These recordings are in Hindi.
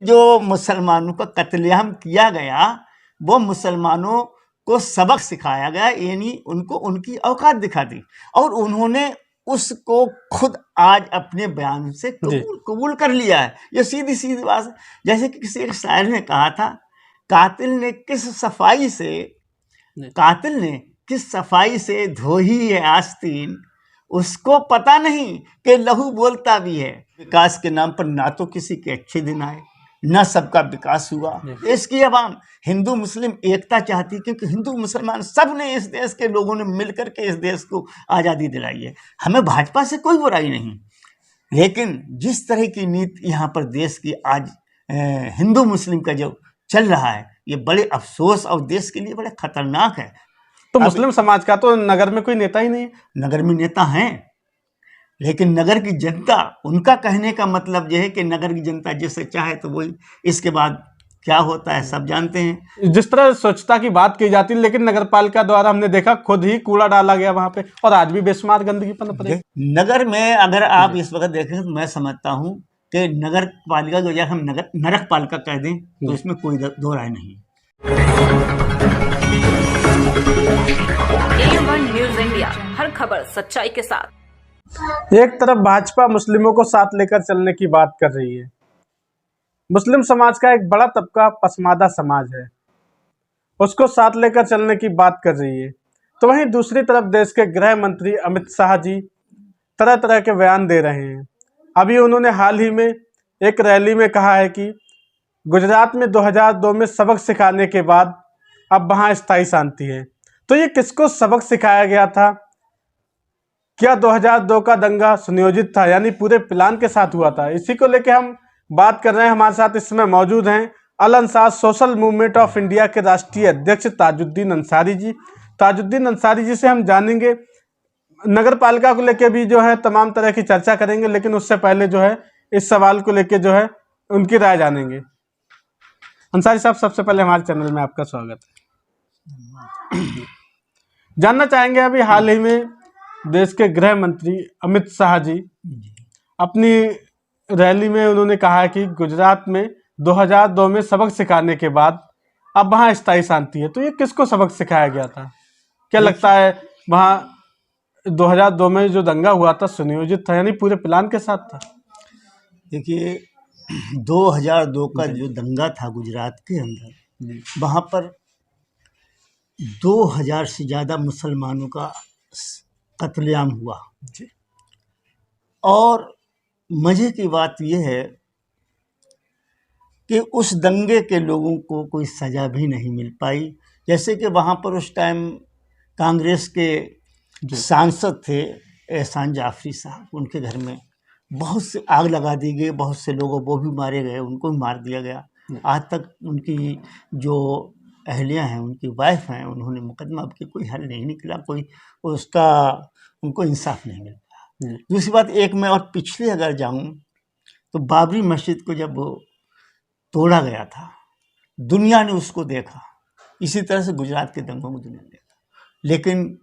जो मुसलमानों का कत्लेआम किया गया वो मुसलमानों को सबक सिखाया गया, यानी उनको उनकी औकात दिखा दी और उन्होंने उसको खुद आज अपने बयान से कबूल कर लिया है। ये सीधी सीधी बात है। जैसे कि किसी एक शायर ने कहा था, कातिल ने किस सफाई से धोई है आस्तीन, उसको पता नहीं कि लहू बोलता भी है। विकास के नाम पर ना तो किसी के अच्छे दिन आए, न सबका विकास हुआ। देश की आवाम हिंदू मुस्लिम एकता चाहती, क्योंकि हिंदू मुसलमान सब ने, इस देश के लोगों ने मिलकर के इस देश को आज़ादी दिलाई है। हमें भाजपा से कोई बुराई नहीं, लेकिन जिस तरह की नीति यहाँ पर देश की आज हिंदू मुस्लिम का जो चल रहा है, ये बड़े अफसोस और देश के लिए बड़ा खतरनाक है। तो मुस्लिम समाज का तो नगर में कोई नेता ही नहीं है। नगर में नेता हैं, लेकिन नगर की जनता, उनका कहने का मतलब यह है कि नगर की जनता जैसे चाहे तो वही, इसके बाद क्या होता है सब जानते हैं। जिस तरह स्वच्छता की बात की जाती है, लेकिन नगर पालिका द्वारा हमने देखा खुद ही कूड़ा डाला गया वहां पे, और आज भी बेशुमार गंदगी पनप रही है नगर में। अगर आप इस वक्त देखें तो मैं समझता हूँ कि नगर पालिका की वजह हम नरक पालिका कह दें तो इसमें कोई दो राय नहीं। न्यूज़ इंडिया, हर खबर सच्चाई के साथ। एक तरफ भाजपा मुस्लिमों को साथ लेकर चलने की बात कर रही है। मुस्लिम समाज का एक बड़ा तबका पसमादा समाज है, उसको साथ लेकर चलने की बात कर रही है। तो वहीं दूसरी तरफ देश के गृह मंत्री अमित शाह जी तरह तरह के बयान दे रहे हैं। अभी उन्होंने हाल ही में एक रैली में कहा है कि गुजरात में 2002 में सबक सिखाने के बाद अब वहाँ स्थायी शांति है। तो ये किसको सबक सिखाया गया था? क्या 2002 का दंगा सुनियोजित था, यानी पूरे प्लान के साथ हुआ था? इसी को लेकर हम बात कर रहे हैं। हमारे साथ इस समय मौजूद हैं Al Ansar social movement of India के राष्ट्रीय अध्यक्ष ताजुद्दीन अंसारी जी। ताजुद्दीन अंसारी जी से हम जानेंगे, नगर पालिका को लेकर भी जो है तमाम तरह की चर्चा करेंगे, लेकिन उससे पहले जो है इस सवाल को लेकर जो है उनकी राय जानेंगे। अंसारी साहब, सबसे पहले हमारे चैनल में आपका स्वागत है। जानना चाहेंगे, अभी हाल ही में देश के गृह मंत्री अमित शाह जी अपनी रैली में उन्होंने कहा कि गुजरात में 2002 में सबक सिखाने के बाद अब वहाँ स्थायी शांति है। तो ये किसको सबक सिखाया गया था? क्या लगता है वहाँ 2002 में जो दंगा हुआ था सुनियोजित था, यानी पूरे प्लान के साथ था? देखिए, 2002 का जो दंगा था गुजरात के अंदर, वहाँ पर 2000 से ज़्यादा मुसलमानों का कत्लेआम हुआ। और मज़े की बात यह है कि उस दंगे के लोगों को कोई सज़ा भी नहीं मिल पाई। जैसे कि वहाँ पर उस टाइम कांग्रेस के सांसद थे एहसान जाफरी साहब, उनके घर में बहुत से आग लगा दी गई, बहुत से लोगों वो भी मारे गए, उनको भी मार दिया गया। आज तक उनकी जो अहलियाँ हैं, उनकी वाइफ हैं, उन्होंने मुकदमा, अब की कोई हल नहीं निकला, कोई उसका उनको इंसाफ नहीं मिल पाया। दूसरी बात, एक मैं और पिछले अगर जाऊं तो बाबरी मस्जिद को जब तोड़ा गया था, दुनिया ने उसको देखा। इसी तरह से गुजरात के दंगों को दुनिया ने देखा। लेकिन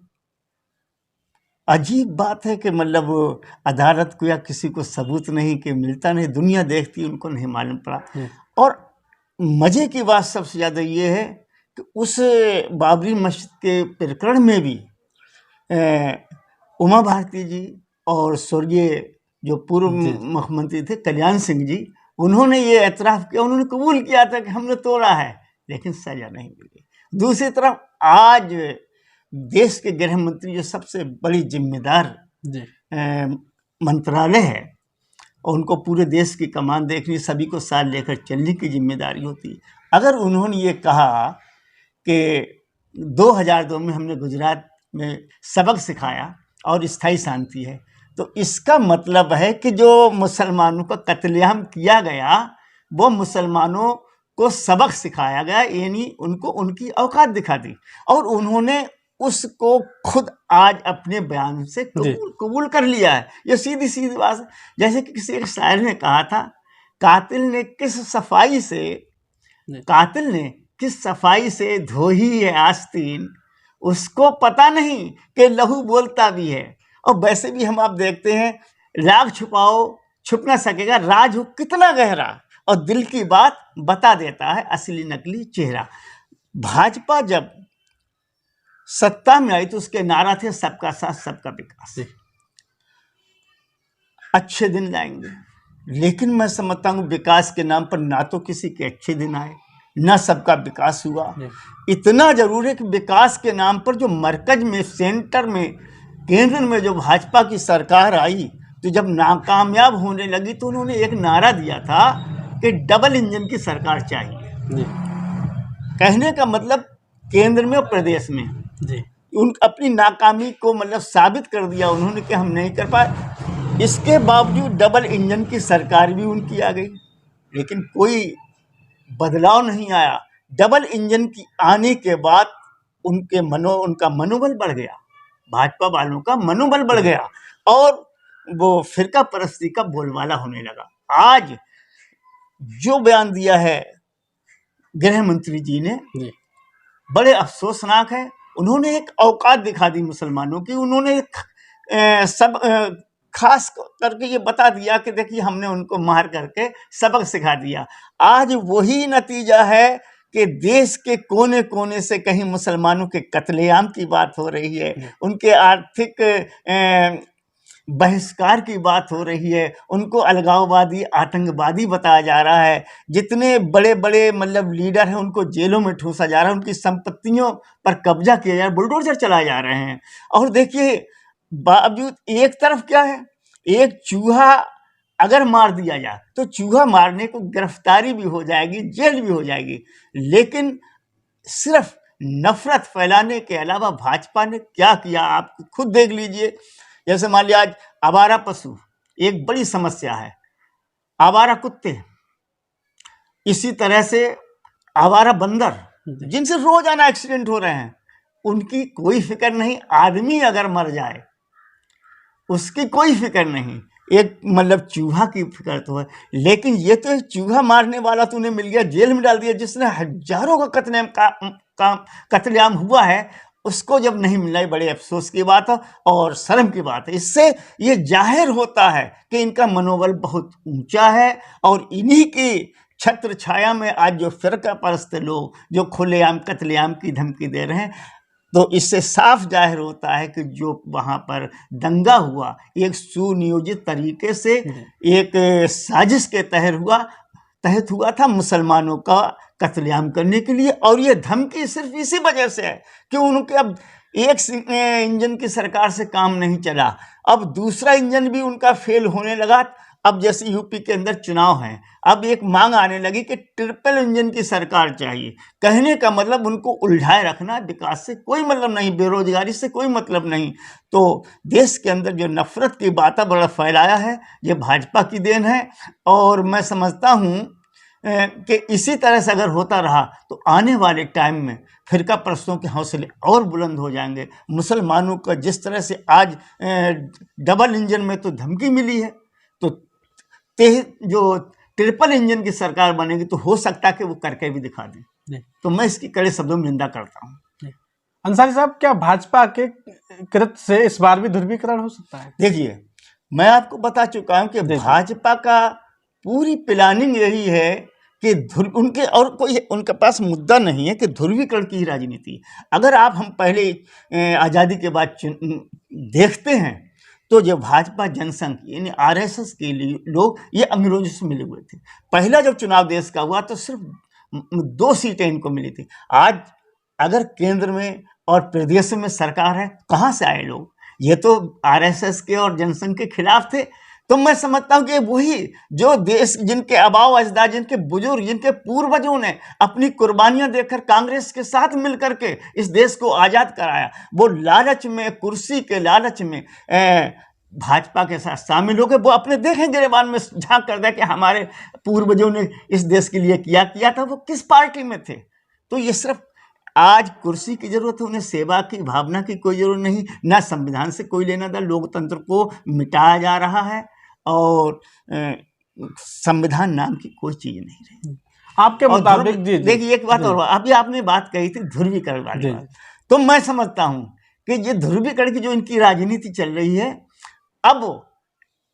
अजीब बात है कि मतलब अदालत को या किसी को सबूत नहीं कि मिलता नहीं, दुनिया देखती, उनको नहीं मालूम पड़ा। और मज़े की बात सबसे ज़्यादा ये है कि उस बाबरी मस्जिद के प्रकरण में भी उमा भारती जी और स्वर्गीय जो पूर्व मुख्यमंत्री थे कल्याण सिंह जी, उन्होंने ये एतराफ़ किया, उन्होंने कबूल किया था कि हमने तोड़ा है, लेकिन सज़ा नहीं मिली। दूसरी तरफ आज देश के गृह मंत्री जो सबसे बड़ी जिम्मेदार मंत्रालय है, और उनको पूरे देश की कमान देखनी, सभी को साथ लेकर चलने की जिम्मेदारी होती है। अगर उन्होंने ये कहा कि 2002 में हमने गुजरात में सबक सिखाया और स्थायी शांति है, तो इसका मतलब है कि जो मुसलमानों का कत्लेआम किया गया वो मुसलमानों को सबक सिखाया गया, यानी उनको उनकी औकात दिखा दी और उन्होंने उसको खुद आज अपने बयान से कबूल कर लिया है। ये सीधी सीधी बात है। जैसे कि किसी एक शायर ने कहा था, कातिल ने किस सफाई से धोई है आस्तीन, उसको पता नहीं कि लहू बोलता भी है। और वैसे भी हम आप देखते हैं, राग छुपाओ छुप ना सकेगा, राज हो कितना गहरा, और दिल की बात बता देता है असली नकली चेहरा। भाजपा जब सत्ता में आई तो उसके नारा थे सबका साथ सबका विकास, अच्छे दिन लाएंगे। लेकिन मैं समझता हूँ विकास के नाम पर ना तो किसी के अच्छे दिन आए, ना सबका विकास हुआ। इतना जरूर है कि विकास के नाम पर जो मरकज में, सेंटर में, केंद्र में जो भाजपा की सरकार आई, तो जब नाकामयाब होने लगी तो उन्होंने एक नारा दिया था कि डबल इंजन की सरकार चाहिए। कहने का मतलब केंद्र में और प्रदेश में उन अपनी नाकामी को मतलब साबित कर दिया उन्होंने कि हम नहीं कर पाए। इसके बावजूद डबल इंजन की सरकार भी उनकी आ गई, लेकिन कोई बदलाव नहीं आया। डबल इंजन की आने के बाद उनका मनोबल बढ़ गया, भाजपा वालों का मनोबल बढ़ गया और वो फिरका परस्ती का बोलबाला होने लगा। आज जो बयान दिया है गृह मंत्री जी ने, बड़े अफसोसनाक है। उन्होंने एक औकात दिखा दी मुसलमानों की। उन्होंने खास करके ये बता दिया कि देखिए हमने उनको मार करके सबक सिखा दिया। आज वही नतीजा है कि देश के कोने कोने से कहीं मुसलमानों के कत्लेआम की बात हो रही है, उनके आर्थिक बहिष्कार की बात हो रही है, उनको अलगाववादी, आतंकवादी बताया जा रहा है। जितने बड़े बड़े मतलब लीडर हैं उनको जेलों में ठूंसा जा रहा है, उनकी संपत्तियों पर कब्जा किया जा रहा है, बुलडोजर चलाए जा रहे हैं। और देखिए बावजूद एक तरफ क्या है, एक चूहा अगर मार दिया जाए तो चूहा मारने को गिरफ्तारी भी हो जाएगी, जेल भी हो जाएगी, लेकिन सिर्फ नफरत फैलाने के अलावा भाजपा ने क्या किया आप खुद देख लीजिए। जैसे मान लिया आज आवारा पशु एक बड़ी समस्या है, आवारा कुत्ते, इसी तरह से आवारा बंदर जिनसे रोजाना एक्सीडेंट हो रहे हैं, उनकी कोई फिक्र नहीं। आदमी अगर मर जाए उसकी कोई फिक्र नहीं, एक मतलब चूहा की फिक्र तो है। लेकिन ये तो एक चूहा मारने वाला तूने मिल गया, जेल में डाल दिया, जिसने हजारों का कत्लेआम हुआ है, उसको जब नहीं मिलना, ये बड़े अफसोस की बात है और शर्म की बात है। इससे ये जाहिर होता है कि इनका मनोबल बहुत ऊंचा है और इन्हीं की छत्र छाया में आज जो फिरका परस्त लोग जो खुलेआम कत्लेआम की धमकी दे रहे हैं, तो इससे साफ जाहिर होता है कि जो वहाँ पर दंगा हुआ एक सुनियोजित तरीके से एक साजिश के तहत हुआ था मुसलमानों का कत्लेआम करने के लिए। और ये धमकी सिर्फ इसी वजह से है कि उनके अब एक इंजन की सरकार से काम नहीं चला, अब दूसरा इंजन भी उनका फेल होने लगा। अब जैसे यूपी के अंदर चुनाव है, अब एक मांग आने लगी कि ट्रिपल इंजन की सरकार चाहिए। कहने का मतलब उनको उलझाए रखना, विकास से कोई मतलब नहीं, बेरोजगारी से कोई मतलब नहीं। तो देश के अंदर जो नफरत की वातावरण फैलाया है ये भाजपा की देन है। और मैं समझता हूँ कि इसी तरह से अगर होता रहा तो आने वाले टाइम में फिरका परस्तों के हौसले और बुलंद हो जाएंगे। मुसलमानों का जिस तरह से आज डबल इंजन में तो धमकी मिली है, तो जो ट्रिपल इंजन की सरकार बनेगी तो हो सकता है कि वो करके भी दिखा दें। तो मैं इसकी कड़े शब्दों में निंदा करता हूँ। अंसारी साहब, क्या भाजपा के कृत्य से इस बार भी ध्रुवीकरण हो सकता है? देखिए, मैं आपको बता चुका हूँ कि भाजपा का पूरी प्लानिंग यही है कि उनके और कोई उनके पास मुद्दा नहीं है कि ध्रुवीकरण की ही राजनीति। अगर आप हम पहले आज़ादी के बाद देखते हैं तो जो भाजपा जनसंघ यानी आरएसएस के लिए लोग ये अंग्रेजों से मिले हुए थे। पहला जब चुनाव देश का हुआ तो सिर्फ 2 सीटें इनको मिली थी। आज अगर केंद्र में और प्रदेश में सरकार है, कहाँ से आए लोग? ये तो आरएसएस के और जनसंघ के खिलाफ थे। तो मैं समझता हूँ कि वही जो देश, जिनके आबाओ अजदाद, जिनके बुजुर्ग, जिनके पूर्वजों ने अपनी कुर्बानियां देकर कांग्रेस के साथ मिलकर के इस देश को आज़ाद कराया, वो लालच में, कुर्सी के लालच में भाजपा के साथ शामिल हो गए। वो अपने देखें गिरेबान में झांक कर दे कि हमारे पूर्वजों ने इस देश के लिए किया था, वो किस पार्टी में थे। तो ये सिर्फ आज कुर्सी की जरूरत है, उन्हें सेवा की भावना की कोई जरूरत नहीं, ना संविधान से कोई लेना था। लोकतंत्र को मिटाया जा रहा है और संविधान नाम की कोई चीज नहीं रही। आपके मुताबिक देखिए एक बात और, अभी आपने बात कही थी ध्रुवीकरण वाली बात, तो मैं समझता हूं कि ये ध्रुवीकरण की जो इनकी राजनीति चल रही है, अब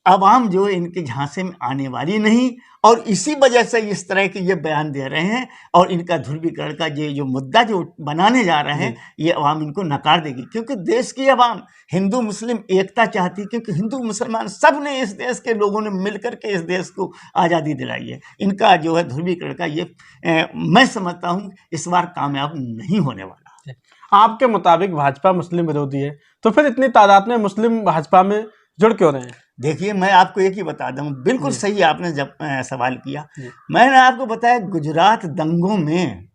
आवाम जो है इनके झांसे में आने वाली नहीं, और इसी वजह से इस तरह के ये बयान दे रहे हैं, और इनका ध्रुवीकरण का ये जो मुद्दा जो बनाने जा रहे हैं, ये आवाम इनको नकार देगी, क्योंकि देश की आवाम हिंदू मुस्लिम एकता चाहती, क्योंकि हिंदू मुसलमान सब ने इस देश के लोगों ने मिलकर के इस देश को आज़ादी दिलाई है। इनका जो है ध्रुवीकरण का ये मैं समझता हूँ इस बार कामयाब नहीं होने वाला। आपके मुताबिक भाजपा मुस्लिम विरोधी है, तो फिर इतनी तादाद में मुस्लिम भाजपा में जुड़ क्यों रहे हैं? देखिए, मैं आपको एक ही बता दूं, बिल्कुल सही आपने जब सवाल किया। मैंने आपको बताया गुजरात दंगों में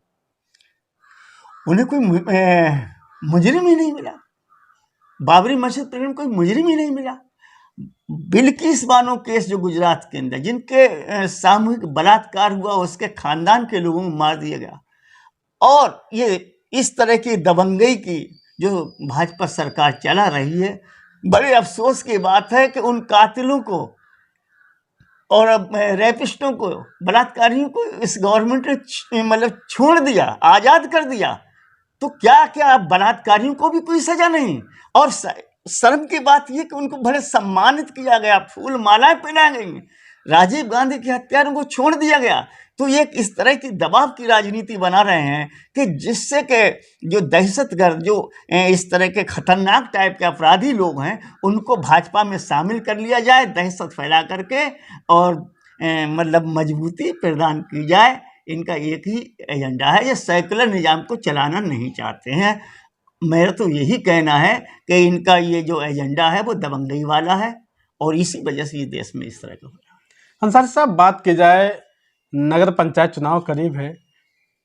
उन्हें कोई मुजरिम ही नहीं मिला, बाबरी मस्जिद पर कोई मुजरिम ही नहीं मिला। बिल्किस बानो केस जो गुजरात के अंदर जिनके सामूहिक बलात्कार हुआ, उसके खानदान के लोगों को मार दिया गया, और ये इस तरह की दबंगई की जो भाजपा सरकार चला रही है, बड़े अफसोस की बात है कि उन कातिलों को और रैपिस्टों को, बलात्कारियों को इस गवर्नमेंट ने मतलब छोड़ दिया, आज़ाद कर दिया। तो क्या क्या बलात्कारियों को भी कोई सजा नहीं, और शर्म की बात यह कि उनको बड़े सम्मानित किया गया, फूल मालाएं पहनाई गई, राजीव गांधी के हत्यारों को छोड़ दिया गया। तो ये इस तरह की दबाव की राजनीति बना रहे हैं कि जिससे कि जो दहशतगर्द, जो इस तरह के खतरनाक टाइप के अपराधी लोग हैं, उनको भाजपा में शामिल कर लिया जाए, दहशत फैला करके, और मतलब मजबूती प्रदान की जाए। इनका एक ही एजेंडा है, ये सेकुलर निज़ाम को चलाना नहीं चाहते हैं। मेरा तो यही कहना है कि इनका ये जो एजेंडा है वो दबंगई वाला है, और इसी वजह से ये देश में इस तरह का हो रहा है। अंसारी साहब, बात की जाए नगर पंचायत चुनाव करीब है,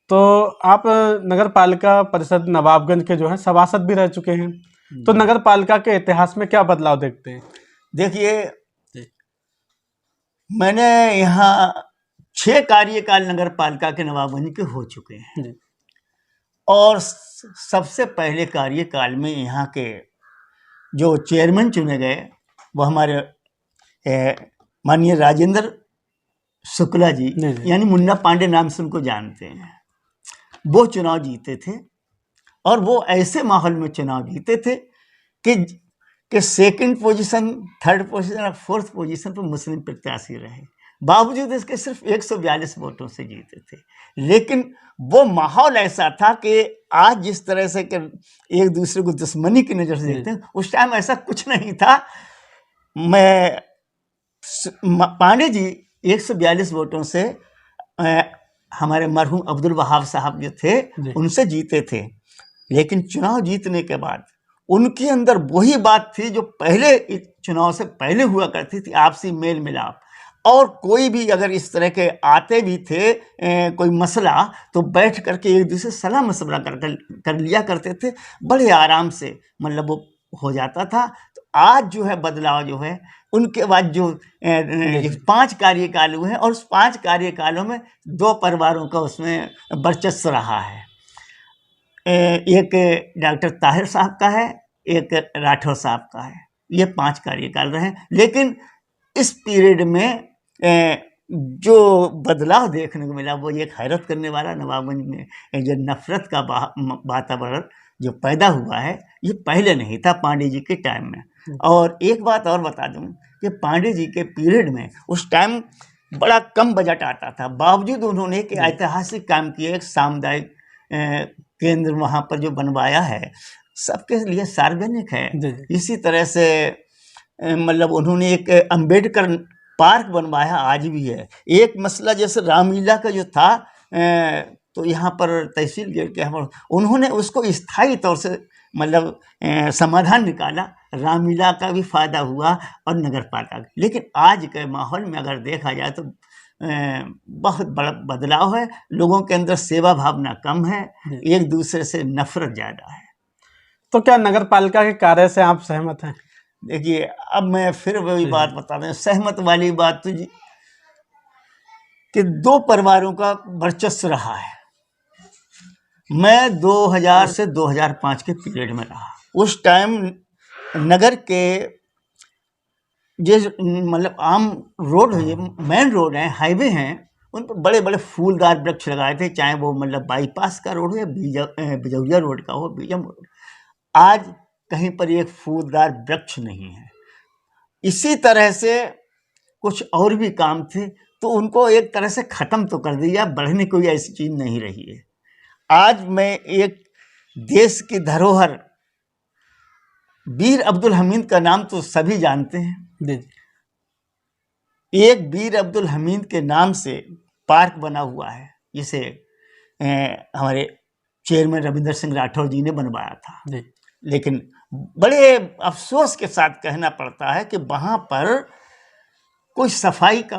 तो आप नगर पालिका परिषद नवाबगंज के जो है सभासद भी रह चुके हैं, तो नगर पालिका के इतिहास में क्या बदलाव देखते हैं? देखिए, मैंने यहाँ 6 कार्यकाल नगर पालिका के नवाबगंज के हो चुके हैं, और सबसे पहले कार्यकाल में यहाँ के जो चेयरमैन चुने गए वो हमारे माननीय राजेंद्र शुक्ला जी, यानी मुन्ना पांडे नाम से उनको जानते हैं, वो चुनाव जीते थे। और वो ऐसे माहौल में चुनाव जीते थे कि सेकंड पोजीशन, थर्ड पोजीशन और फोर्थ पोजीशन पर मुस्लिम प्रत्याशी रहे, बावजूद इसके सिर्फ 142 वोटों से जीते थे। लेकिन वो माहौल ऐसा था कि आज जिस तरह से कि एक दूसरे को दुश्मनी की नज़र से देखते हैं, उस टाइम ऐसा कुछ नहीं था। मैं पांडे जी 142 वोटों से हमारे मरहूम अब्दुल वहाब साहब जो थे उनसे जीते थे। लेकिन चुनाव जीतने के बाद उनके अंदर वही बात थी जो पहले चुनाव से पहले हुआ करती थी, आपसी मेल मिलाप। और कोई भी अगर इस तरह के आते भी थे कोई मसला, तो बैठ करके एक दूसरे से सलाह मशवरा कर लिया करते थे, बड़े आराम से मतलब वो हो जाता था। तो आज जो है बदलाव जो है, उनके बाद जो 5 कार्यकाल हुए हैं, और उस 5 कार्यकालों में 2 परिवारों का उसमें वर्चस्व रहा है। एक डॉक्टर ताहिर साहब का है, एक राठौर साहब का है। ये 5 कार्यकाल रहे। लेकिन इस पीरियड में जो बदलाव देखने को मिला वो एक हैरत करने वाला, नवाबगंज में जो नफरत का वातावरण जो पैदा हुआ है, ये पहले नहीं था पांडे जी के टाइम में। और एक बात और बता दूं कि पांडे जी के पीरियड में उस टाइम बड़ा कम बजट आता था, बावजूद उन्होंने एक ऐतिहासिक काम किया, एक सामुदायिक केंद्र वहाँ पर जो बनवाया है, सबके लिए सार्वजनिक है। इसी तरह से मतलब उन्होंने एक अंबेडकर पार्क बनवाया, आज भी है। एक मसला जैसे रामलीला का जो था, तो यहाँ पर तहसील गेट के यहाँ उन्होंने उसको स्थायी तौर से मतलब समाधान निकाला, रामलीला का भी फायदा हुआ और नगर पालिका। लेकिन आज के माहौल में अगर देखा जाए तो बहुत बड़ा बदलाव है। लोगों के अंदर सेवा भावना कम है, एक दूसरे से नफरत ज़्यादा है। तो क्या नगर पालिका के कार्य से आप सहमत हैं? देखिए, अब मैं फिर वही बात बता दें, सहमत वाली बात तो जी कि 2 परिवारों का वर्चस्व रहा है। मैं 2000 से 2005 के पीरियड में रहा। उस टाइम नगर के जिस मतलब आम रोड है, मेन रोड हैं, हाईवे हैं, उन पर बड़े बड़े फूलदार वृक्ष लगाए थे, चाहे वो मतलब बाईपास का रोड हो या बिजौरिया रोड का हो, बीजम रोड। आज कहीं पर एक फूलदार वृक्ष नहीं है। इसी तरह से कुछ और भी काम थे, तो उनको एक तरह से ख़त्म तो कर दिया, बढ़ने कोई ऐसी चीज़ नहीं रही है। आज मैं एक देश की धरोहर वीर अब्दुल हमीद का नाम तो सभी जानते हैं। जी एक वीर अब्दुल हमीद के नाम से पार्क बना हुआ है, जिसे हमारे चेयरमैन रविंदर सिंह राठौर जी ने बनवाया था। जी लेकिन बड़े अफसोस के साथ कहना पड़ता है कि वहाँ पर कोई सफाई का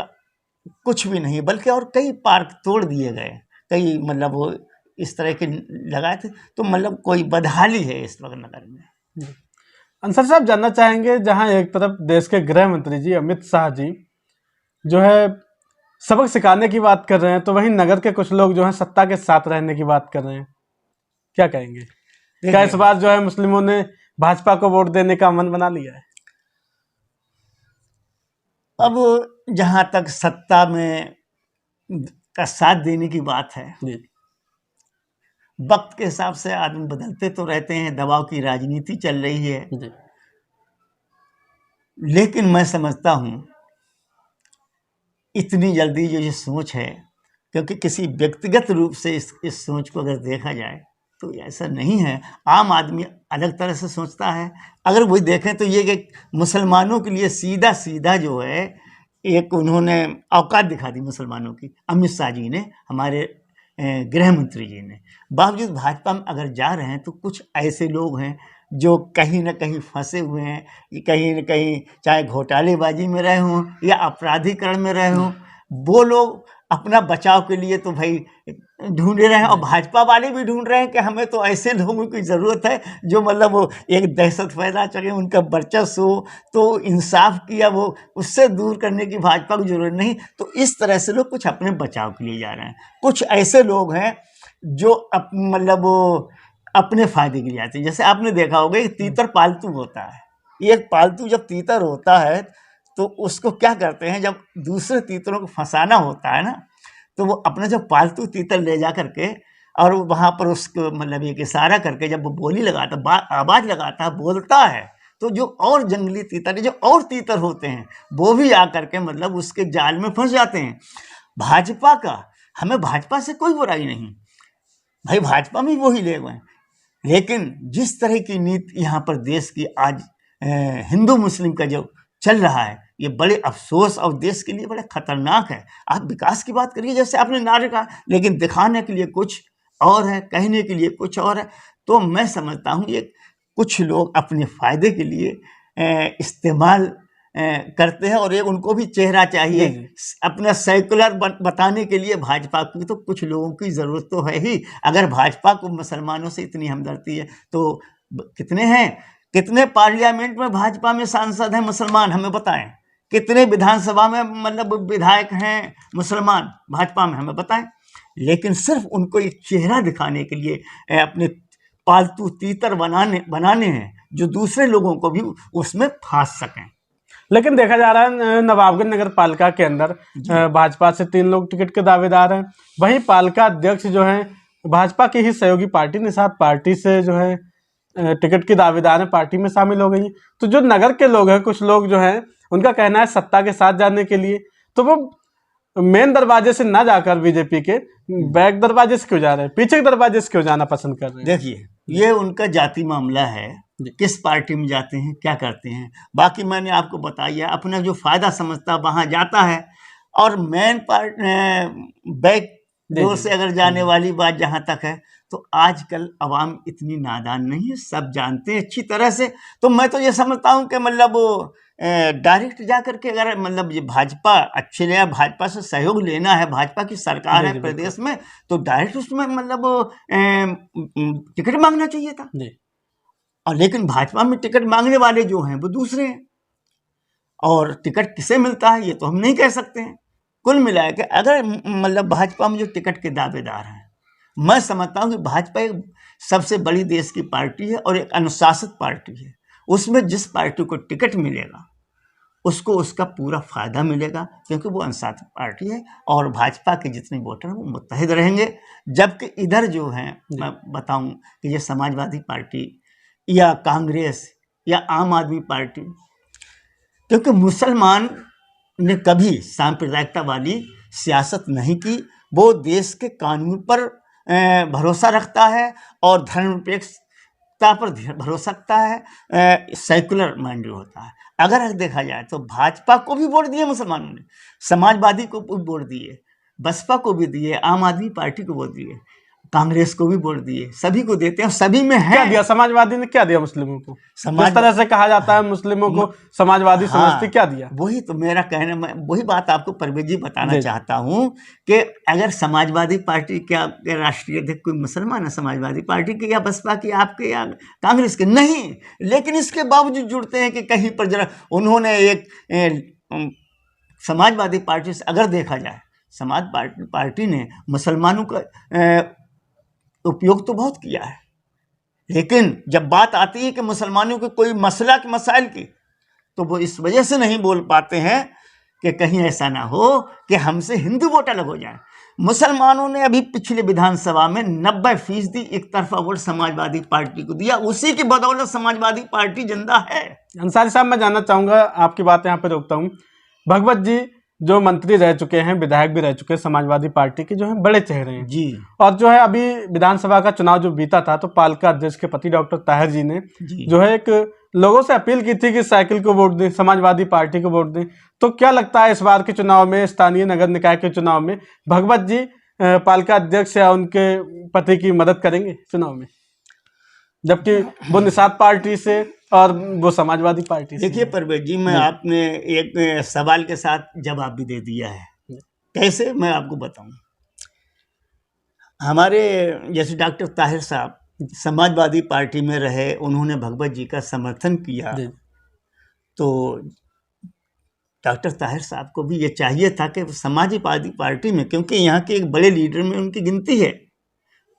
कुछ भी नहीं, बल्कि और कई पार्क तोड़ दिए गए, कई मतलब वो इस तरह के लगाए थे, तो मतलब कोई बदहाली है इस वक्त नगर में। अंसर साहब, जानना चाहेंगे, जहां एक तरफ देश के गृह मंत्री जी अमित शाह जी जो है सबक सिखाने की बात कर रहे हैं, तो वहीं नगर के कुछ लोग जो हैं सत्ता के साथ रहने की बात कर रहे हैं, क्या कहेंगे? क्या इस बार जो है मुस्लिमों ने भाजपा को वोट देने का मन बना लिया है? अब जहां तक सत्ता में का साथ देने की बात है, जी वक्त के हिसाब से आदमी बदलते तो रहते हैं, दबाव की राजनीति चल रही है, जी लेकिन मैं समझता हूं इतनी जल्दी जो ये सोच है, क्योंकि किसी व्यक्तिगत रूप से इस सोच को अगर देखा जाए तो ऐसा नहीं है। आम आदमी अलग तरह से सोचता है। अगर वही देखें तो ये कि मुसलमानों के लिए सीधा सीधा जो है एक उन्होंने औकात दिखा दी मुसलमानों की, अमित शाह जी ने, हमारे गृह मंत्री जी ने। बावजूद भाजपा में अगर जा रहे हैं तो कुछ ऐसे लोग हैं जो कहीं ना कहीं फंसे हुए हैं, कहीं ना कहीं चाहे घोटालेबाजी में रहे हों या अपराधीकरण में रहे हों, वो लोग अपना बचाव के लिए तो भाई ढूंढ रहे हैं, और भाजपा वाले भी ढूंढ रहे हैं कि हमें तो ऐसे लोगों की ज़रूरत है जो मतलब वो एक दहशत फैला सके, उनका वर्चस्व हो, तो इंसाफ किया वो उससे दूर करने की भाजपा को जरूरत नहीं। तो इस तरह से लोग कुछ अपने बचाव के लिए जा रहे हैं। कुछ ऐसे लोग हैं जो मतलब वो अपने फायदे के लिए आते हैं। जैसे आपने देखा होगा एक तीतर पालतू होता है, एक पालतू जब तीतर होता है तो उसको क्या करते हैं, जब दूसरे तीतरों को फंसाना होता है ना, तो वो अपना जो पालतू तीतर ले जा करके और वहाँ पर उसको मतलब एक इशारा करके जब वो बोली लगाता, आवाज़ लगाता है, बोलता है, तो जो और जंगली तीतर, जो और तीतर होते हैं, वो भी आ करके मतलब उसके जाल में फंस जाते हैं। भाजपा का, हमें भाजपा से कोई बुराई नहीं भाई, भाजपा में वही लोग हैं, लेकिन जिस तरह की नीति यहाँ पर देश की आज हिंदू मुस्लिम का जो चल रहा है, ये बड़े अफसोस और देश के लिए बड़े खतरनाक है। आप विकास की बात करिए जैसे आपने नारे कहा, लेकिन दिखाने के लिए कुछ और है, कहने के लिए कुछ और है। तो मैं समझता हूँ ये कुछ लोग अपने फायदे के लिए इस्तेमाल करते हैं, और ये उनको भी चेहरा चाहिए अपना सेकुलर बताने के लिए। भाजपा की तो कुछ लोगों की ज़रूरत तो है ही। अगर भाजपा को मुसलमानों से इतनी हमदर्दी है तो कितने हैं, कितने पार्लियामेंट में भाजपा में सांसद हैं मुसलमान, हमें बताएं। कितने विधानसभा में मतलब विधायक हैं मुसलमान भाजपा में, हमें बताएं। लेकिन सिर्फ उनको एक चेहरा दिखाने के लिए अपने पालतू तीतर बनाने हैं जो दूसरे लोगों को भी उसमें फांस सकें। लेकिन देखा जा रहा है नवाबगंज नगर पालिका के अंदर भाजपा से 3 लोग टिकट के दावेदार हैं, वहीं पालिका अध्यक्ष जो हैं भाजपा की ही सहयोगी पार्टी निषाद पार्टी से जो है टिकट की दावेदार हैं, पार्टी में शामिल हो गई हैं। तो जो नगर के लोग हैं, कुछ लोग जो हैं उनका कहना है सत्ता के साथ जाने के लिए तो वो मेन दरवाजे से ना जाकर बीजेपी के बैक दरवाजे से क्यों जा रहे हैं, पीछे के दरवाजे से क्यों जाना पसंद कर रहे हैं? देखिए, ये उनका जाति मामला है, किस पार्टी में जाते हैं, क्या करते हैं। बाकी मैंने आपको बताया, अपना जो फायदा समझता वहां जाता है। और मेन बैक डोर से अगर जाने वाली बात जहां तक है, तो आजकल अवाम इतनी नादान नहीं है, सब जानते हैं अच्छी तरह से। तो मैं तो ये समझता हूं कि मतलब वो डायरेक्ट जा करके अगर मतलब ये भाजपा अच्छे ले, भाजपा से सहयोग लेना है, भाजपा की सरकार है प्रदेश में, तो डायरेक्ट उसमें मतलब टिकट मांगना चाहिए था। और लेकिन भाजपा में टिकट मांगने वाले जो हैं वो दूसरे हैं, और टिकट किसे मिलता है ये तो हम नहीं कह सकते हैं। कुल मिला के अगर मतलब भाजपा में जो टिकट के दावेदार हैं, मैं समझता हूँ कि भाजपा एक सबसे बड़ी देश की पार्टी है और एक अनुशासित पार्टी है। उसमें जिस पार्टी को टिकट मिलेगा उसको उसका पूरा फायदा मिलेगा, क्योंकि वो अनुशासित पार्टी है और भाजपा के जितने वोटर हैं वो मुत्तहिद रहेंगे। जबकि इधर जो हैं, मैं बताऊं कि ये समाजवादी पार्टी या कांग्रेस या आम आदमी पार्टी, क्योंकि मुसलमान ने कभी सांप्रदायिकता वाली सियासत नहीं की। वो देश के कानून पर भरोसा रखता है और धर्मनिरपेक्षता पर भरोसा रखता है, सेकुलर माइंडेड होता है। अगर देखा जाए तो भाजपा को भी वोट दिए मुसलमानों ने, समाजवादी को भी वोट दिए, बसपा को भी दिए, आम आदमी पार्टी को वोट दिए, कांग्रेस को भी वोट दिए, सभी को देते हैं, सभी में है। क्या दिया समाजवादी ने, क्या दिया मुस्लिमों को? जिस तरह से कहा जाता है मुस्लिमों को समाजवादी समझती, क्या दिया? वही तो मेरा कहना, मैं वही बात आपको परवेज जी बताना चाहता हूँ कि अगर समाजवादी पार्टी क्या राष्ट्रीय अध्यक्ष कोई मुसलमान है, समाजवादी पार्टी के या बसपा की, आपके या कांग्रेस के नहीं, लेकिन इसके बावजूद जुड़ते हैं कि कहीं पर जरा उन्होंने एक समाजवादी पार्टी से अगर देखा जाए, समाज पार्टी ने मुसलमानों का उपयोग तो बहुत किया है, लेकिन जब बात आती है कि मुसलमानों के कोई मसला के मसाइल की, तो वो इस वजह से नहीं बोल पाते हैं कि कहीं ऐसा ना हो कि हमसे हिंदू वोट अलग हो जाए। मुसलमानों ने अभी पिछले विधानसभा में 90% एक तरफा वोट समाजवादी पार्टी को दिया, उसी की बदौलत समाजवादी पार्टी जिंदा है। अंसारी साहब, मैं जानना चाहूंगा, आपकी बात यहाँ पे रोकता हूँ। भगवत जी जो मंत्री रह चुके हैं, विधायक भी रह चुके हैं, समाजवादी पार्टी के जो है बड़े चेहरे हैं जी, और जो है अभी विधानसभा का चुनाव जो बीता था, तो पालिका अध्यक्ष के पति डॉक्टर ताहिर जी ने जो है एक लोगों से अपील की थी कि साइकिल को वोट दें, समाजवादी पार्टी को वोट दें। तो क्या लगता है इस बार के चुनाव में, स्थानीय नगर निकाय के चुनाव में, भगवत जी पालिका अध्यक्ष या उनके पति की मदद करेंगे चुनाव में, जबकि वो निषाद पार्टी से और वो समाजवादी पार्टी से? देखिए परवेज जी, मैं आपने एक सवाल के साथ जवाब भी दे दिया है। कैसे, मैं आपको बताऊं। हमारे जैसे डॉक्टर ताहिर साहब समाजवादी पार्टी में रहे, उन्होंने भगवत जी का समर्थन किया, तो डॉक्टर ताहिर साहब को भी ये चाहिए था कि समाजवादी पार्टी में, क्योंकि यहाँ के एक बड़े लीडर में उनकी गिनती है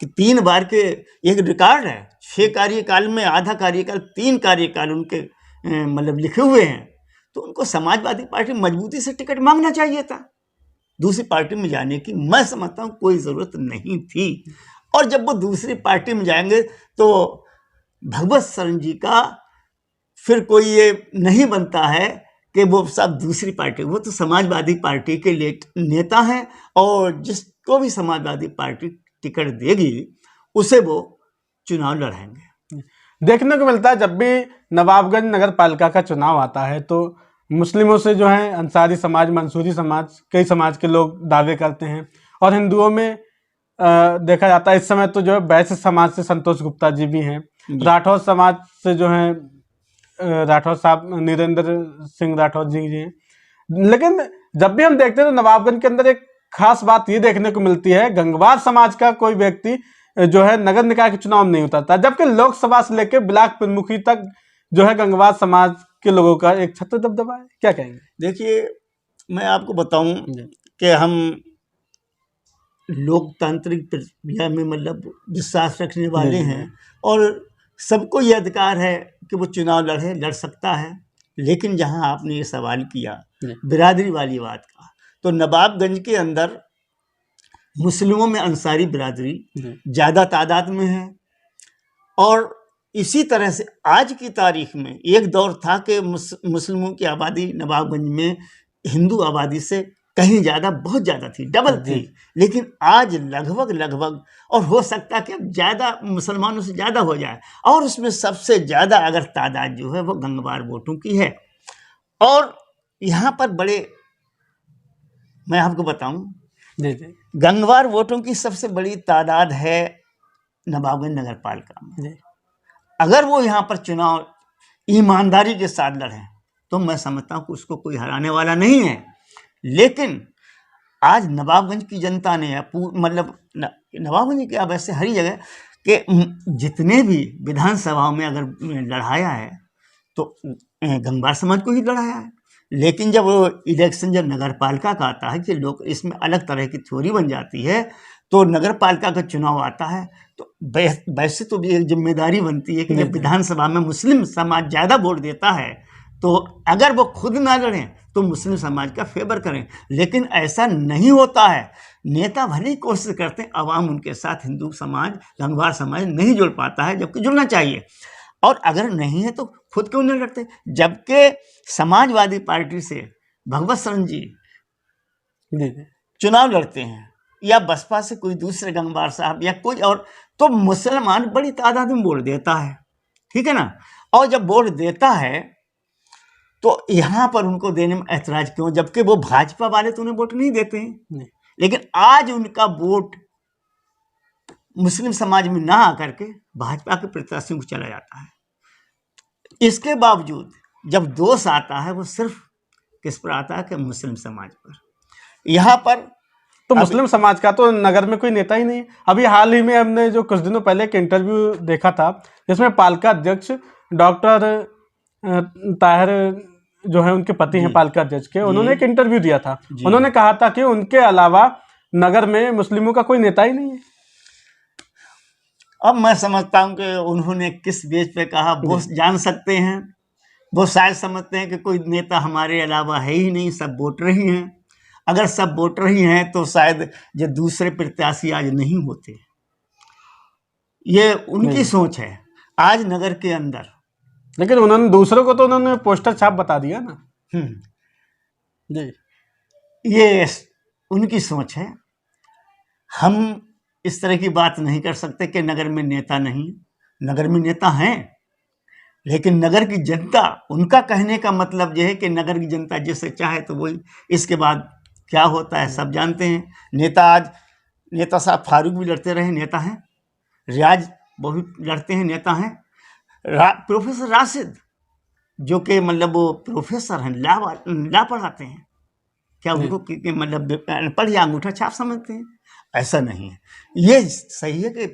कि 3 बार के एक रिकॉर्ड है, 6 कार्यकाल में आधा कार्यकाल, 3 कार्यकाल उनके मतलब लिखे हुए हैं, तो उनको समाजवादी पार्टी मजबूती से टिकट मांगना चाहिए था। दूसरी पार्टी में जाने की मैं समझता हूँ कोई ज़रूरत नहीं थी। और जब वो दूसरी पार्टी में जाएंगे तो भगवत शरण जी का फिर कोई ये नहीं बनता है कि वो सब दूसरी पार्टी, वो तो समाजवादी पार्टी के नेता हैं और जिसको भी समाजवादी पार्टी टिकट देगी उसे वो चुनाव लड़ेंगे। देखने को मिलता है जब भी नवाबगंज नगर पालिका का चुनाव आता है तो मुस्लिमों से जो है अंसारी समाज, मंसूरी समाज, कई समाज के लोग दावे करते हैं, और हिंदुओं में देखा जाता है इस समय तो जो है वैश्य समाज से संतोष गुप्ता जी भी हैं, राठौर समाज से जो है राठौर साहब नीरेंद्र सिंह राठौर जी हैं। लेकिन जब भी हम देखते हैं तो नवाबगंज के अंदर एक खास बात ये देखने को मिलती है, गंगवार समाज का कोई व्यक्ति जो है नगर निकाय के चुनाव में नहीं उतरता, जबकि लोकसभा से लेकर ब्लॉक प्रमुखी तक जो है गंगवार समाज के लोगों का एक छत्र दबदबा है। क्या कहेंगे? देखिए, मैं आपको बताऊं कि हम लोकतांत्रिक प्रक्रिया में मतलब विश्वास रखने वाले हैं और सबको ये अधिकार है कि वो चुनाव लड़ सकता है। लेकिन जहां आपने ये सवाल किया बिरादरी वाली बात का, तो नवाबगंज के अंदर मुस्लिमों में अंसारी बिरादरी ज़्यादा तादाद में है, और इसी तरह से आज की तारीख में एक दौर था कि मुस्लिमों की आबादी नवाबगंज में हिंदू आबादी से कहीं ज़्यादा, बहुत ज़्यादा थी, डबल थी। लेकिन आज लगभग और हो सकता है कि अब ज़्यादा मुसलमानों से ज़्यादा हो जाए, और उसमें सबसे ज़्यादा अगर तादाद जो है वो गंगवार वोटों की है। और यहाँ पर बड़े, मैं आपको बताऊं, गंगवार वोटों की सबसे बड़ी तादाद है नवाबगंज नगर पालिका में। अगर वो यहाँ पर चुनाव ईमानदारी के साथ लड़ें तो मैं समझता हूँ कि उसको कोई हराने वाला नहीं है। लेकिन आज नवाबगंज की जनता ने मतलब नवाबगंज क्या वैसे हर जगह के जितने भी विधानसभाओं में अगर लड़ाया है तो गंगवार समाज को ही लड़ाया है। लेकिन जब वो इलेक्शन जब नगर पालिका का आता है कि लोग इसमें अलग तरह की थ्योरी बन जाती है, तो नगर पालिका का चुनाव आता है तो वैसे तो भी एक जिम्मेदारी बनती है कि जब विधानसभा में मुस्लिम समाज ज़्यादा वोट देता है तो अगर वो खुद ना लड़ें तो मुस्लिम समाज का फेवर करें। लेकिन ऐसा नहीं होता है, नेता भले ही कोशिश करते हैं, अवाम उनके साथ, हिंदू समाज, गंगवार समाज नहीं जुड़ पाता है, जबकि जुड़ना चाहिए। और अगर नहीं है तो खुद क्यों नहीं लड़ते? जबकि समाजवादी पार्टी से भगवत शरण जी जी चुनाव लड़ते हैं, या बसपा से कोई दूसरे गंगवार साहब या कोई और, तो मुसलमान बड़ी तादाद में वोट देता है, ठीक है ना। और जब वोट देता है तो यहाँ पर उनको देने में ऐतराज क्यों, जबकि वो भाजपा वाले तो उन्हें वोट नहीं देते हैं। नहीं। लेकिन आज उनका वोट मुस्लिम समाज में ना आकर के भाजपा के प्रत्याशियों को चला जाता है। इसके बावजूद जब दोष आता है वो सिर्फ किस पर आता है कि मुस्लिम समाज पर। यहाँ पर तो मुस्लिम समाज का तो नगर में कोई नेता ही नहीं है। अभी हाल ही में हमने जो कुछ दिनों पहले एक इंटरव्यू देखा था जिसमें पालिका अध्यक्ष डॉक्टर ताहिर जो है उनके पति हैं पालिका अध्यक्ष के, उन्होंने एक इंटरव्यू दिया था। उन्होंने कहा था कि उनके अलावा नगर में मुस्लिमों का कोई नेता ही नहीं है। अब मैं समझता हूँ कि उन्होंने किस बेस पे कहा वो जान सकते हैं। वो शायद समझते हैं कि कोई नेता हमारे अलावा है ही नहीं, सब वोटर ही हैं। अगर सब वोटर ही हैं तो शायद जो दूसरे प्रत्याशी आज नहीं होते। ये उनकी सोच है आज नगर के अंदर। लेकिन उन्होंने दूसरों को तो उन्होंने पोस्टर छाप बता दिया ना। जी, ये उनकी सोच है। हम इस तरह की बात नहीं कर सकते कि नगर में नेता नहीं, नगर में नेता हैं, लेकिन नगर की जनता, उनका कहने का मतलब यह है कि नगर की जनता जैसे चाहे तो वही। इसके बाद क्या होता है सब जानते हैं। नेता आज नेता साहब फारूक भी लड़ते रहे, नेता हैं। रियाज वो भी लड़ते हैं, नेता हैं। प्रोफेसर राशिद जो कि मतलब वो प्रोफेसर हैं, ला पढ़ाते हैं, क्या उनको मतलब अनपढ़ या अंगूठा छाप समझते हैं? ऐसा नहीं है। ये सही है कि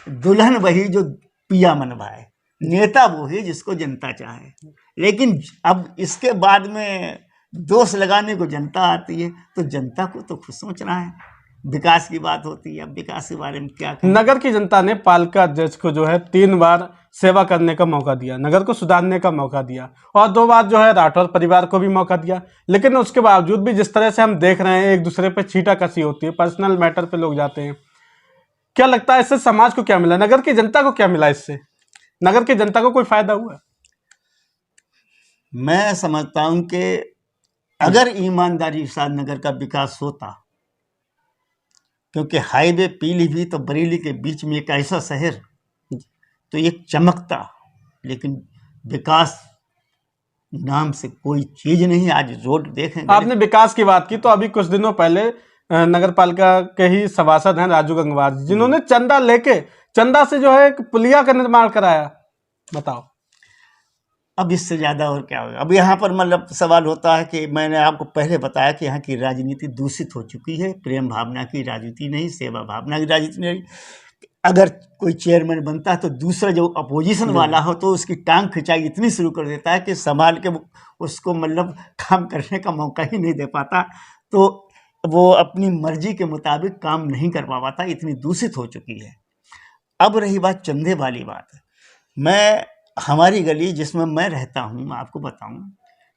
दुल्हन वही जो पिया मनवाए, नेता वो है जिसको जनता चाहे। लेकिन अब इसके बाद में दोष लगाने को जनता आती है, तो जनता को तो खुद सोचना है। विकास की बात होती है, अब विकास के बारे में क्या कहें? नगर की जनता ने पालिका अध्यक्ष को जो है 3 बार सेवा करने का मौका दिया, नगर को सुधारने का मौका दिया, और 2 बार जो है राठौर परिवार को भी मौका दिया। लेकिन उसके बावजूद भी जिस तरह से हम देख रहे हैं एक दूसरे पे छींटाकशी होती है, पर्सनल मैटर पे लोग जाते हैं। क्या लगता है इससे समाज को क्या मिला, नगर की जनता को क्या मिला इससे? नगर की जनता को कोई फायदा हुआ? मैं समझता हूं कि अगर ईमानदारी के साथ नगर का विकास होता, क्योंकि हाईवे पीलीभीत और बरेली के बीच में एक ऐसा शहर तो एक चमकता, लेकिन विकास नाम से कोई चीज नहीं। आज रोड देखें। आपने विकास की बात की तो अभी कुछ दिनों पहले नगर पालिका के ही सभासद हैं राजू गंगवार, जिन्होंने चंदा से जो है एक पुलिया का निर्माण कराया। बताओ अब इससे ज्यादा और क्या होगा? अब यहाँ पर मतलब सवाल होता है कि मैंने आपको पहले बताया कि यहाँ की राजनीति दूषित हो चुकी है। प्रेम भावना की राजनीति नहीं, सेवा भावना की राजनीति नहीं। अगर कोई चेयरमैन बनता है तो दूसरा जो अपोजिशन वाला हो तो उसकी टांग खिंचाई इतनी शुरू कर देता है कि संभाल के उसको मतलब काम करने का मौका ही नहीं दे पाता। तो वो अपनी मर्जी के मुताबिक काम नहीं कर पाता, इतनी दूषित हो चुकी है। अब रही बात चंदे वाली बात, मैं हमारी गली जिसमें मैं रहता हूँ, मैं आपको बताऊं,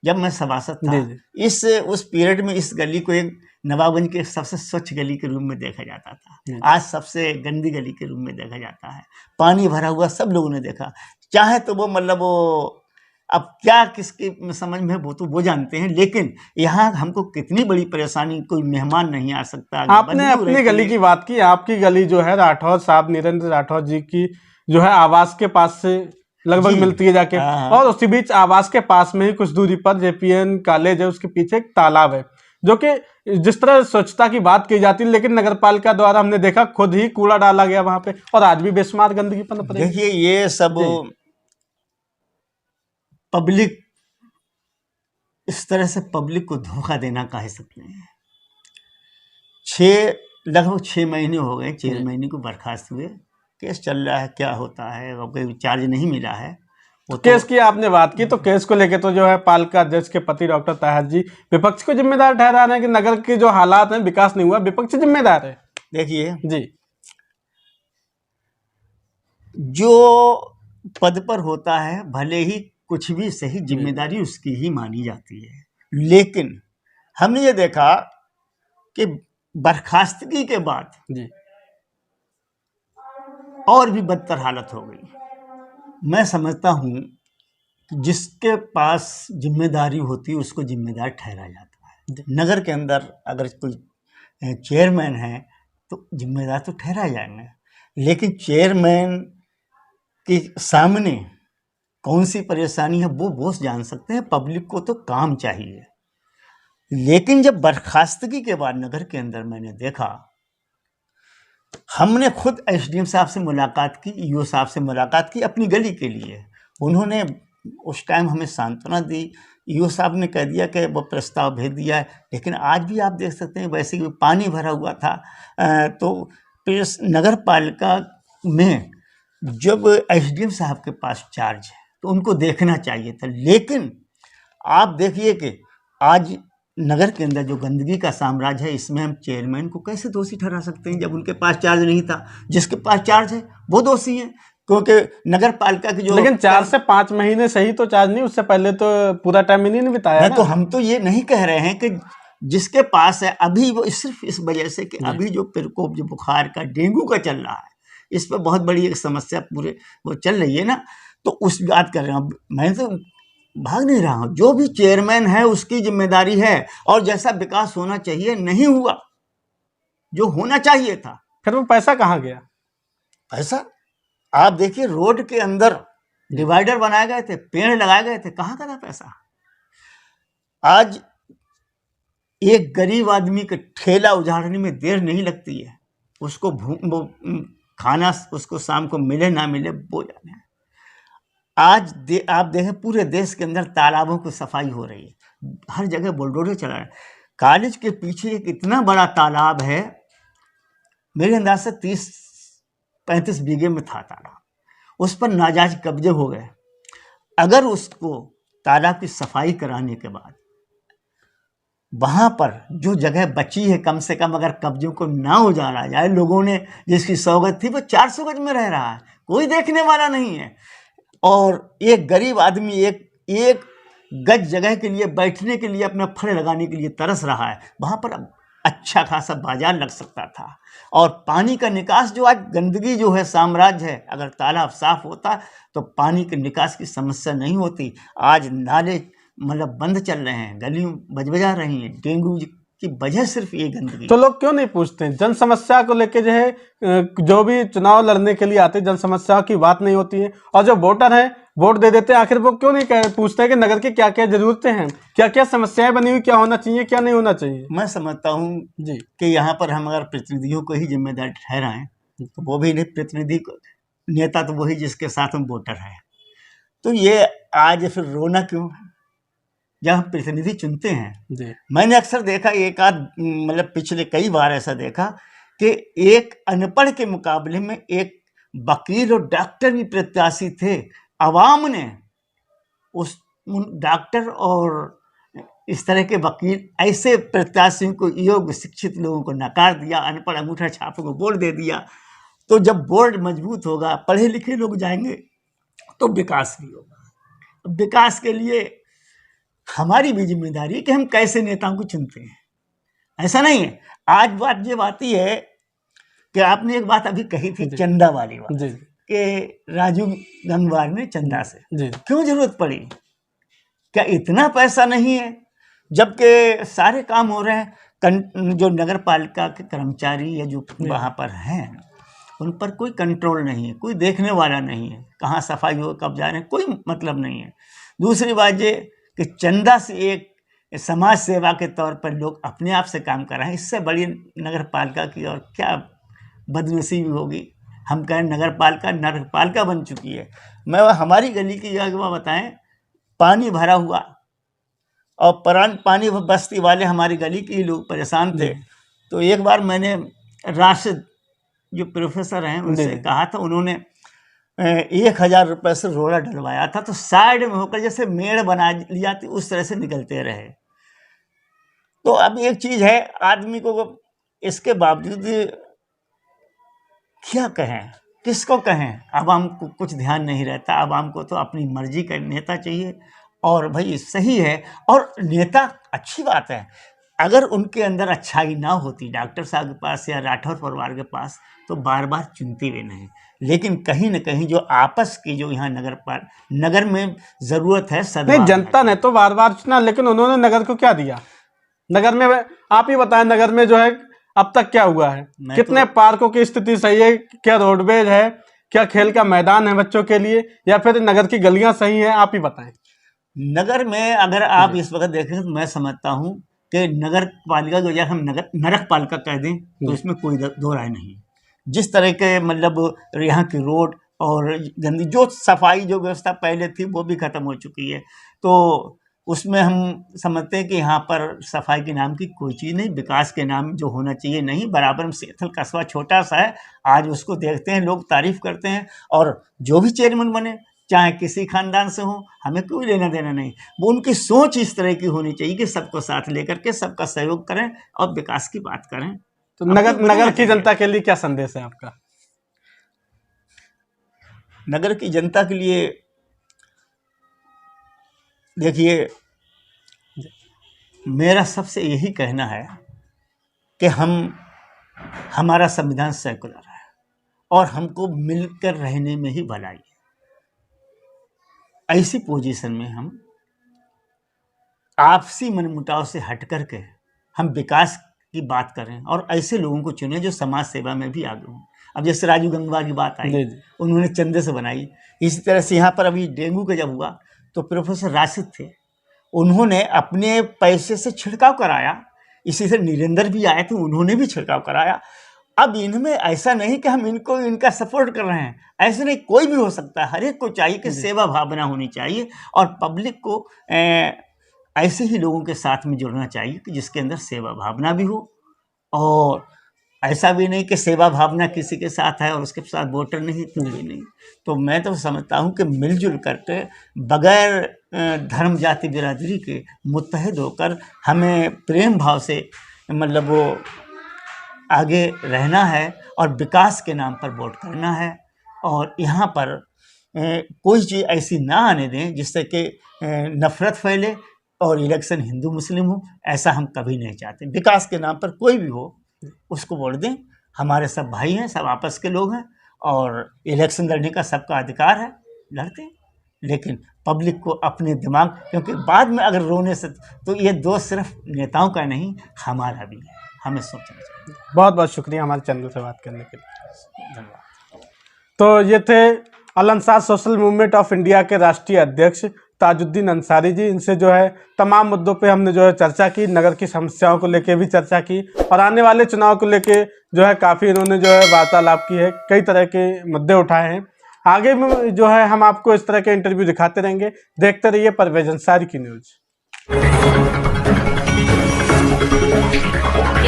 जब मैं सभासद था उस पीरियड में इस गली को एक नवाबगंज के सबसे स्वच्छ गली के रूप में देखा जाता था। आज सबसे गंदी गली के रूप में देखा जाता है। पानी भरा हुआ सब लोगों ने देखा। चाहे तो वो मतलब वो अब क्या किसके समझ में वो तो वो जानते हैं, लेकिन यहाँ हमको कितनी बड़ी परेशानी, कोई मेहमान नहीं आ सकता। आपने अपनी गली की बात की। आपकी गली जो है राठौर साहब नीरेंद्र राठौर जी की जो है आवास के पास से लगभग मिलती है जाके, और उसी बीच आवास के पास में ही कुछ दूरी पर जेपीएन कॉलेज है, उसके पीछे एक तालाब है। जो कि जिस तरह स्वच्छता की बात की जाती है, लेकिन नगर पालिका द्वारा हमने देखा खुद ही कूड़ा डाला गया वहां पे, और आज भी बेशुमार गंदगी पनप रही है। देखिए ये सब पब्लिक, इस तरह से पब्लिक को धोखा देना कह सकते हैं। लगभग 6 महीने हो गए चेयरमैन को बर्खास्त हुए। केस चल रहा है, क्या होता है, कोई चार्ज नहीं मिला है। केस की आपने बात की तो केस को लेकर तो जो है पालिका अध्यक्ष के पति डॉक्टर ताहिर जी विपक्ष को जिम्मेदार ठहरा रहे हैं कि नगर के जो हालात हैं, विकास नहीं हुआ, विपक्ष जिम्मेदार है। देखिए जी, जो पद पर होता है भले ही कुछ भी सही, जिम्मेदारी उसकी ही मानी जाती है। लेकिन हमने ये देखा कि बर्खास्तगी के बाद जी, और भी बदतर हालत हो गई। मैं समझता हूँ कि जिसके पास जिम्मेदारी होती है उसको जिम्मेदार ठहरा जाता है। नगर के अंदर अगर कोई चेयरमैन है तो जिम्मेदार तो ठहरा जाएंगे, लेकिन चेयरमैन के सामने कौन सी परेशानी है वो बॉस जान सकते हैं, पब्लिक को तो काम चाहिए। लेकिन जब बर्खास्तगी के बाद नगर के अंदर मैंने देखा, हमने खुद एसडीएम साहब से मुलाकात की, ईओ साहब से मुलाकात की अपनी गली के लिए। उन्होंने उस टाइम हमें सांत्वना दी। ईओ साहब ने कह दिया कि वो प्रस्ताव भेज दिया है, लेकिन आज भी आप देख सकते हैं वैसे ही पानी भरा हुआ था। तो फिर नगर पालिका में जब एसडीएम साहब के पास चार्ज है तो उनको देखना चाहिए था। लेकिन आप देखिए कि आज नगर के अंदर जो गंदगी का साम्राज्य है, इसमें हम चेयरमैन को कैसे दोषी ठहरा सकते हैं जब उनके पास चार्ज नहीं था। जिसके पास चार्ज है वो दोषी है, क्योंकि नगर पालिका की जो, लेकिन 4 से 5 महीने सही तो चार्ज नहीं, उससे पहले तो पूरा टाइम ही नहीं बिताया ना। तो हम तो ये नहीं कह रहे हैं कि जिसके पास है अभी वो सिर्फ इस वजह से कि अभी जो प्रकोप जो बुखार का, डेंगू का चल रहा है, इस पर बहुत बड़ी एक समस्या पूरे वो चल रही है ना, तो उस बात कर रहे हैं। मैं तो भाग नहीं रहा हूँ, जो भी चेयरमैन है उसकी जिम्मेदारी है, और जैसा विकास होना चाहिए नहीं हुआ, जो होना चाहिए था। फिर वो पैसा कहाँ गया? पैसा आप देखिए, रोड के अंदर डिवाइडर बनाए गए थे, पेड़ लगाए गए थे, कहाँ का था पैसा? आज एक गरीब आदमी के ठेला उजाड़ने में देर नहीं लगती है, उसको खाना उसको शाम को मिले ना मिले वो जाने। आज आप देखें पूरे देश के अंदर तालाबों की सफाई हो रही है, हर जगह बुलडोजर चला रहे हैं। कॉलेज के पीछे एक इतना बड़ा तालाब है, मेरे अंदाज से 30-35 बीघे में था तालाब, उस पर नाजायज कब्जे हो गए। अगर उसको तालाब की सफाई कराने के बाद वहाँ पर जो जगह बची है, कम से कम अगर कब्जों को ना उजाड़ा जाए, लोगों ने जिसकी 100 गज थी वो 400 गज में रह रहा है, कोई देखने वाला नहीं है। और एक गरीब आदमी एक गज जगह के लिए बैठने के लिए, अपना फल लगाने के लिए तरस रहा है। वहाँ पर अच्छा खासा बाजार लग सकता था। और पानी का निकास, जो आज गंदगी जो है साम्राज्य है, अगर तालाब साफ होता तो पानी के निकास की समस्या नहीं होती। आज नाले मतलब बंद चल रहे हैं, गलियों बजबजा रही हैं, डेंगू की वजह सिर्फ ये गंदगी। तो लोग क्यों नहीं पूछते हैं? जन समस्या को लेके जो है, जो भी चुनाव लड़ने के लिए आते हैं, जन समस्या की बात नहीं होती है, और जो वोटर हैं वोट दे देते हैं। आखिर वो क्यों नहीं पूछते हैं कि नगर की क्या क्या जरूरतें हैं, क्या क्या समस्याएं बनी हुई, क्या होना चाहिए, क्या नहीं होना चाहिए? मैं समझता हूँ जी कि यहाँ पर हम अगर प्रतिनिधियों को ही जिम्मेदार ठहराएं तो वो भी नहीं, प्रतिनिधि नेता तो वही जिसके साथ हम वोटर हैं। तो ये आज फिर रोना क्यों है जब हम प्रतिनिधि चुनते हैं? जी मैंने अक्सर देखा, एक आध मतलब पिछले कई बार ऐसा देखा कि एक अनपढ़ के मुकाबले में एक वकील और डॉक्टर भी प्रत्याशी थे। अवाम ने उस डॉक्टर और इस तरह के वकील, ऐसे प्रत्याशियों को, योग्य शिक्षित लोगों को नकार दिया, अनपढ़ अंगूठा छापों को वोट दे दिया। तो जब बोर्ड मजबूत होगा, पढ़े लिखे लोग जाएंगे तो विकास भी होगा। विकास के लिए हमारी भी जिम्मेदारी है कि हम कैसे नेताओं को चुनते हैं। ऐसा नहीं है। आज बात ये बाती है कि आपने एक बात अभी कही थी, चंदा वाली बात, जी कि राजू गंगवार ने चंदा से जी क्यों जरूरत पड़ी? क्या इतना पैसा नहीं है? जबकि सारे काम हो रहे हैं। जो नगर पालिका के कर्मचारी या जो वहाँ पर हैं, उन पर कोई कंट्रोल नहीं है, कोई देखने वाला नहीं है, कहाँ सफाई हो, कब जा रहे हैं, कोई मतलब नहीं है। दूसरी बात ये कि चंदा से एक समाज सेवा के तौर पर लोग अपने आप से काम कर रहे हैं। इससे बड़ी नगर पालिका की और क्या बदनसीबी होगी। हम कहें नगर पालिका बन चुकी है। मैं हमारी गली की अगवा बताएं, पानी भरा हुआ और पानी बस्ती वाले हमारी गली के लोग परेशान थे। तो एक बार मैंने राशिद जो प्रोफेसर हैं उनसे कहा था, उन्होंने 1000 रुपये से रोड़ा डलवाया था, तो साइड में होकर जैसे मेड़ बना लिया थी, उस तरह से निकलते रहे। तो अब एक चीज़ है, आदमी को इसके बावजूद क्या कहें, किसको कहें? आवाम को कुछ ध्यान नहीं रहता। आवाम को तो अपनी मर्जी का नेता चाहिए, और भाई सही है। और नेता अच्छी बात है, अगर उनके अंदर अच्छाई ना होती डॉक्टर साहब के पास या राठौर परिवार के पास, तो बार बार चुनते भी नहीं। लेकिन कहीं न कहीं जो आपस की जो यहाँ नगर में ज़रूरत है नहीं, सद्भावना जनता की। ने तो बार बार चुना, लेकिन उन्होंने नगर को क्या दिया? नगर में आप ही बताएं, नगर में जो है अब तक क्या हुआ है? मैं कितने तो- पार्कों की स्थिति सही है? क्या रोडवेज है? क्या खेल का मैदान है बच्चों के लिए? या फिर नगर की गलियां सही हैं? आप ही बताएं। नगर में अगर आप इस वक्त देखें तो मैं समझता हूँ कि नगर पालिका को हम नरक पालिका कह दें तो इसमें कोई दो राय नहीं। जिस तरह के मतलब यहाँ की रोड और गंदी जो सफाई जो व्यवस्था पहले थी वो भी खत्म हो चुकी है, तो उसमें हम समझते हैं कि यहाँ पर सफाई के नाम की कोई चीज़ नहीं, विकास के नाम जो होना चाहिए नहीं। बराबर में सेथल कस्बा छोटा सा है, आज उसको देखते हैं लोग तारीफ करते हैं, और जो भी चेयरमैन बने चाहे किसी खानदान से हो, हमें कोई लेना देना नहीं। वो उनकी सोच इस तरह की होनी चाहिए कि सबको साथ लेकर के सबका सहयोग करें और विकास की बात करें। तो नगर की जनता के लिए क्या संदेश है आपका? नगर की जनता के लिए देखिए, मेरा सबसे यही कहना है कि हमारा संविधान सेकुलर है और हमको मिलकर रहने में ही भलाई है। ऐसी पोजीशन में हम आपसी मनमुटाव से हट करके हम विकास की बात करें और ऐसे लोगों को चुनें जो समाज सेवा में भी आगे हों। अब जैसे राजीव गंगवार की बात आई, उन्होंने चंदे से बनाई। इसी तरह से यहाँ पर अभी डेंगू का जब हुआ तो प्रोफेसर राशिद थे, उन्होंने अपने पैसे से छिड़काव कराया। इसी से निरेंद्र भी आए थे, उन्होंने भी छिड़काव कराया। अब इनमें ऐसा नहीं कि हम इनका सपोर्ट कर रहे हैं, ऐसे नहीं, कोई भी हो सकता है। हर एक को चाहिए कि सेवा भावना होनी चाहिए और पब्लिक को ऐसे ही लोगों के साथ में जुड़ना चाहिए कि जिसके अंदर सेवा भावना भी हो, और ऐसा भी नहीं कि सेवा भावना किसी के साथ है और उसके साथ वोटर नहीं तो भी नहीं। तो मैं तो समझता हूँ कि मिलजुल करके बगैर धर्म जाति बिरादरी के मुत्तहिद होकर हमें प्रेम भाव से मतलब वो आगे रहना है और विकास के नाम पर वोट करना है। और यहाँ पर कोई चीज़ ऐसी ना आने दें जिससे कि नफरत फैले और इलेक्शन हिंदू मुस्लिम हो, ऐसा हम कभी नहीं चाहते। विकास के नाम पर कोई भी हो उसको वोट दें। हमारे सब भाई हैं, सब आपस के लोग हैं और इलेक्शन लड़ने का सबका अधिकार है, लड़ते हैं। लेकिन पब्लिक को अपने दिमाग, क्योंकि बाद में अगर रोने से, तो ये दोष सिर्फ नेताओं का नहीं हमारा भी है, हमें सोचना चाहिए। बहुत बहुत शुक्रिया हमारे चैनल से बात करने के लिए, धन्यवाद। तो ये थे Al Ansar social movement of India के राष्ट्रीय अध्यक्ष ताजुद्दीन अंसारी जी। इनसे जो है तमाम मुद्दों पे हमने जो है चर्चा की, नगर की समस्याओं को लेके भी चर्चा की और आने वाले चुनाव को लेके जो है काफ़ी इन्होंने जो है वार्तालाप की है, कई तरह के मुद्दे उठाए हैं। आगे भी जो है हम आपको इस तरह के इंटरव्यू दिखाते रहेंगे। देखते रहिए परवेज अंसारी की न्यूज़।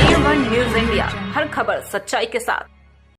AM1 न्यूज़ इंडिया, हर खबर सच्चाई के साथ।